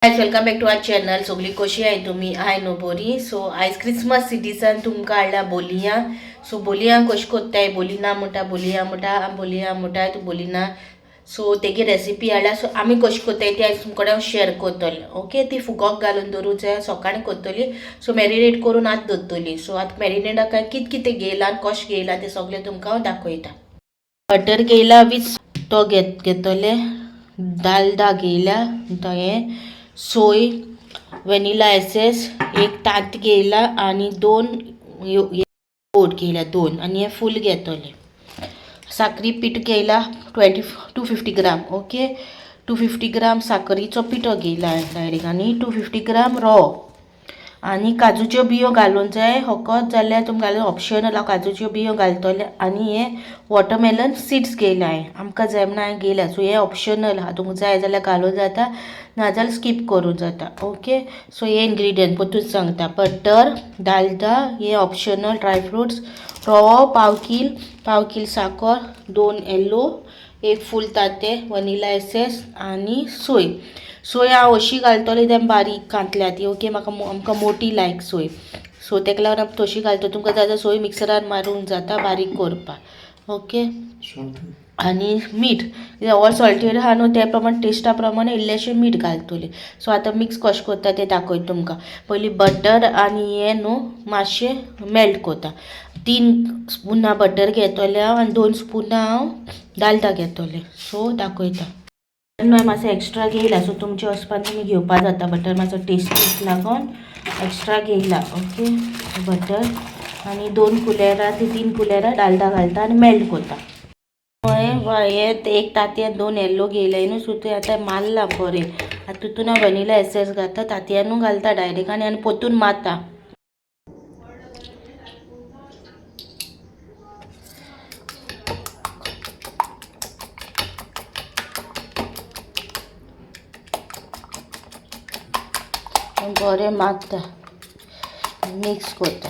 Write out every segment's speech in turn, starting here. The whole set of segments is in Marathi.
Guys welcome back to our channel. सगळी कशी आहे तुम्ही? हाय नो बोरी. सो आयज क्रिसमस सिटीसान तुमकां हाडला बोलिया. सो बोलिया कशी कोत्ताय बोलिना म्हणटा तू बोलिना. सो तेगे रेसिपी हाडला. सो आमी कशी कोत्ताय ती आयज तुमकडेन शेअर करतले. ओके, ती फुगोक घालून दवरूंक जाय, सकाळी कोत्तली. सो मॅरिनेट करून आतां दवरतली. सो आतां मॅरिनेटाक कितें कितें घेयला आनी कशें घेयला तें सगळें तुमकां हांव दाखयता. बटर घेयला वीथ तो घेतले, डालडा घेयला, हें सोय, व्हॅनिला एसेस, एक ताट घेयला आणि दोन बोट घेयला दोन, आणि हे फूल घेतले. साखरी पीठ घेयला 250 ग्राम. ओके, 250 ग्राम साखरीचो पिठो घेयला डायरेक्ट, आणि 250 ग्राम रवो, आणि काजूच्यो बियो घालूंक जाय फकत. जाल्यार तुमकां घालून ऑप्शनल हांव काजूच्यो बियो घालतले. आणि हे वॉटरमेलन सीड्स घेयला हांवें, आमकां जाय म्हणून हांवें घेयला. सो हे ऑप्शनल आहा, तुमकां जाय जाल्यार घालूंक जाता, नाजाल्यार स्कीप करूंक जाता. ओके, सो हे इन्ग्रिडियंट परतून सांगता. बटर, डालडा हे ऑप्शनल, ड्रायफ्रुट्स, रवो पाव किल साखर, 2 येलो, एक फूल ताते वनिला एसेस, आणि सोय हांव अशी घालतली तें बारीक कांतल्या ती. ओके, आमकां मोठी लायक सोय. सो तेका लागून हांव तशी घालता. तुमकां जाय जाल्यार सोय मिक्सरार मारूंक जाता बारीक करपाक. ओके, आणि मीठ ऑल सॉल्टेड आहा न्हू, त्या प्रमाणे टेस्टा प्रमाणे इल्लेशें मीठ घालतली. सो आतां मिक्स कशें करता तें दाखयता तुमकां. पयलीं बटर आनी हें न्हू मातशें मेल्ट करता. 3 स्पुनां बटर घेतलें हांव, आनी 2 स्पुनां हांव डालडा घेतलें. सो दाखयता. मातसो एक्स्ट्रा घेयला, सो तुमच्या वचपान तुमी घेवपा जाता. बटर मातसो टेस्टीक लागून एक्स्ट्रा घेयला. ओके, बटर आनी 2 कुलेरां ती 3 कुलेरां डालडा घालता आनी मेल्ट करता. हे एक तांतयान 2 येल्लो घेयले न्हू, सो ते आतां मारला बरें. आतां तितून हांव वनिला एसेस घालता, तांतयानू घालता डायरेक्ट, आनी परतून मारता. बरें मारता, मिक्स करता.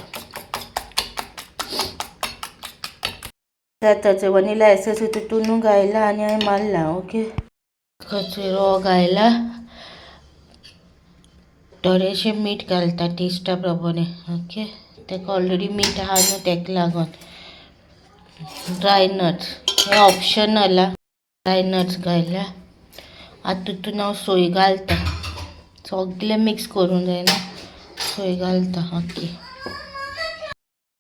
ताचे वनिला एसेस तितून घायला आनी हांवें मारला. ओके, रवो घायला, थोडेशें मीठ घालता टेस्टा प्रमाणे. ओके, तेका ऑलरेडी मीठ आहा न्हू तेका लागून. ड्राय नट्स हे ऑप्शनल आहा, ड्राय नट्स घायला. आतां तितून हांव सोय घालता. सगळें मिक्स करूंक जाय न्हू, सोय घालता. ओके,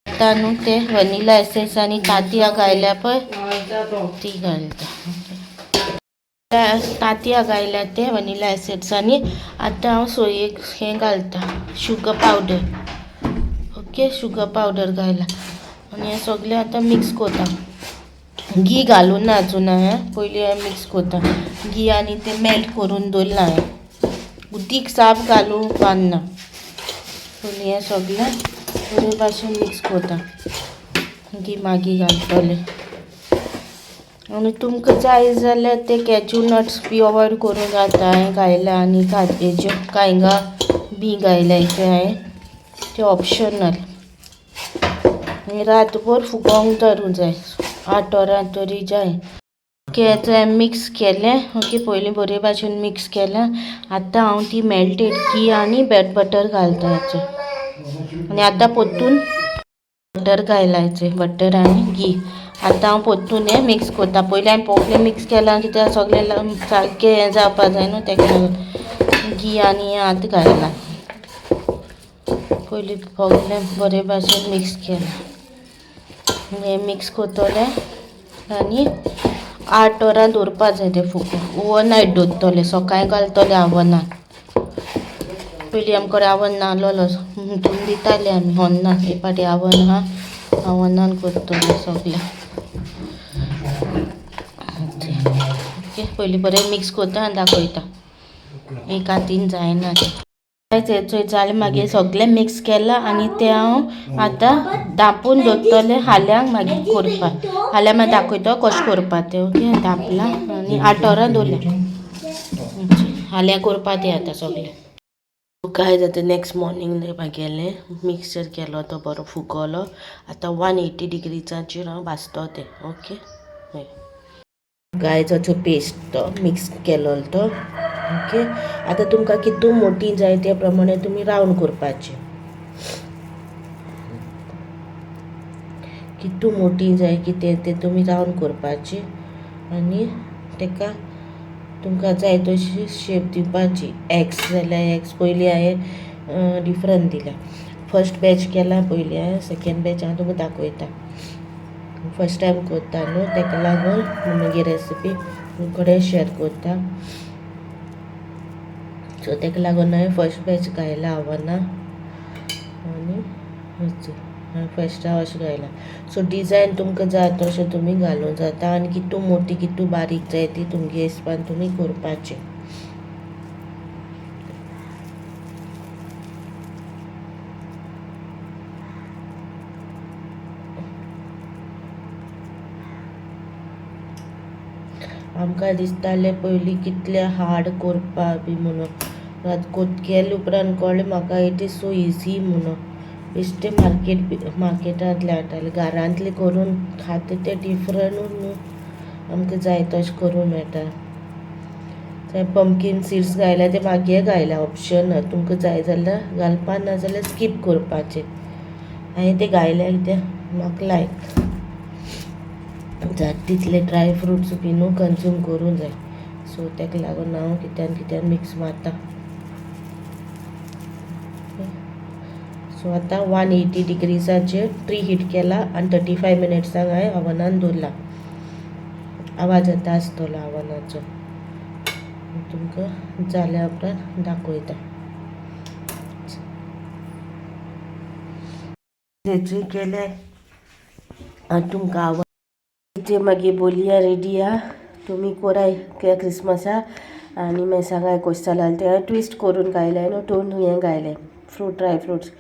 आतां न्हू ते वनिला एसेस आनी तांतयां घायल्या पळय ती घालता. तांतयां घायल्या ते वनिला एसेस, आनी आतां हांव सोयेक हें घालता, sugar powder. Okay, sugar powder घायला, आनी हें सगळें आतां मिक्स करता. घी घालूं ना अजून हांवें, पयलीं हांवें मिक्स करता. घी आनी तें मेल्ट करून दवरला हांवें, उदीक साप घालूं बांदना. पयलीं हें सगळें बरे भाशेन मिक्स करता. घी मागीर घालतलें. आनी तुमकां जाय जाल्यार ते कॅज्यू नट्स बी अवॉयड करूंक जाता. हांवें घायला, आनी हेज्यो कांयंगा बी घायला हांवें, ते ऑप्शनल. आनी रातभर फुगोवंक दवरूंक जाय, 8 वरां तरी जाय. ओके, आतां मिक्स केलें. ओके, पयलीं बरे भाशेन मिक्स केलें. आतां हांव ती मेल्टेड घी आनी बटर घालता हेचें, आनी आतां परतून बटर घायला हेचें, बटर आनी घी. आतां हांव परतून हें मिक्स करता. पयलीं हांवें पोगलें मिक्स केलां, कित्याक सगळें सारकें हें जावपा जाय न्हू तेका लागून. घी आनी हें आतां घायला. पयलीं सगळें बरे भाशेन मिक्स केलें. हें मिक्स करतलें, आनी 8 वरां दवरपा जाय तें फुगोवंक. ओवरनायट दवरतलें, सकाळीं घालतलें आवनान. पयलीं आमचे कडेन आवन नासलोलो, हितून दितालीं आमी अन्नान. हे फाटी आवन आहा, आवनान करतलें सगळें. ओके, पयलीं बरें मिक्स करता आनी दाखयता. एक हातीन जायना तें. जालें मागीर सगळें मिक्स केलां, आनी तें हांव आतां धांपून दवरतलें हाल्याक मागीर करपाक. हाल्याक मागीर दाखयता कशें करपा तें. ओके, धांपलां आनी 8 वरां दवरलें. हाल्या करपा तें आतां सगळें. काय जाता नेक्स्ट मॉर्निंग देवपाक गेलें, मिक्सर केलो तो बरो फुगोलो. आतां 180 डिग्रीचाचेर हांव भाजतो तें. ओके, गायचो पेस्ट तो मिक्स केलो तो ओके. आता तुमकां कितू मोठी जाय त्या प्रमाणे तुमी रावंड करपाची. कितू मोठी जाय कितें तें तुमी रावंड करपाची आनी तेका तुमकां जाय तशी शेप दिवपाची. एग्स जाल्यार एग्स पयलीं हांवें डिफरंट दिल्या. फर्स्ट बॅच केला पयलीं हांवें, सेकेंड बॅच हांव तुमकां दाखयता. फर्स्ट टायम करता न्हू तेका लागून म्हजी रेसिपी कडेन शेअर करता. सो तेका लागून हांवें फर्स्ट बॅच घायला आवनां आनी हांवें फर्स्टा अशें घायला. सो डिजायन तुमकां जाय तशें तुमी घालूं जाता आनी कितू मोठी कितू बारीक जाय ती तुमगे हिसपान तुमी करपाचें. आमकां दिसतालें पयलीं कितलें हार्ड करपा बी म्हणून. केले उपरांत कळ्ळें म्हाका इट इज सो इजी म्हणून. बेश्टें मार्केटांतले हाडटाले. घरांतले करून खाता ते डिफरंटूच न्हू. आमकां जाय तशें करूं मेळटा. थंय पंपकीन सीड्स घायला ते मागे घायला ऑप्शनल. तुमकां जाय जाल्यार घालपा ना जाल्यार स्कीप करपाचें. हांवें ते घायल्या कित्याक म्हाका लायक जाता तितले ड्राय फ्रुट्स बी न्हू कंज्यूम करूं जाय. सो तेका लागून हांव कित्यान कित्यान मिक्स मारता. सो आतां 180 डिग्रीसाचेर प्री-हीट केला आनी 35 मिनिट्सांक हांवें आवनान दवरला. आवाज येता आसतलो आवनाचो. तुमकां जाल्या उपरांत दाखयता. तेची केले आनी तुमकां आवड ते मागीर बोलया रेडी आहा. तुमी कोराय क्रिसमसा आनी मागीर सांगाय कशें जालें तें. हांवें ट्विस्ट करून घायलें न्हू टोन हें घायलें ड्राय फ्रुट्स.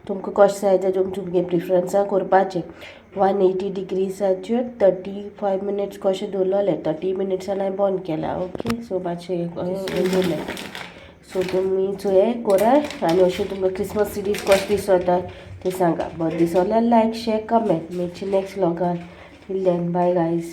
तुमकां कशें जाय तें तुमगे प्रिफरन्सा करपाचें. 180 डिग्रीसाचेर 35 मिनिट्स कशें दवरलें. 30 मिनिट्सान हांवें बंद केला. ओके. सो मातशें दवरलें. सो तुमी हें कोराय आनी अशें तुमकां क्रिसमस सिरीज कशें दिसता तें सांगा. बरें दिसल्यार लायक शेअर कमेंट. मेळची नेक्स्ट व्लॉगान. Till then bye guys.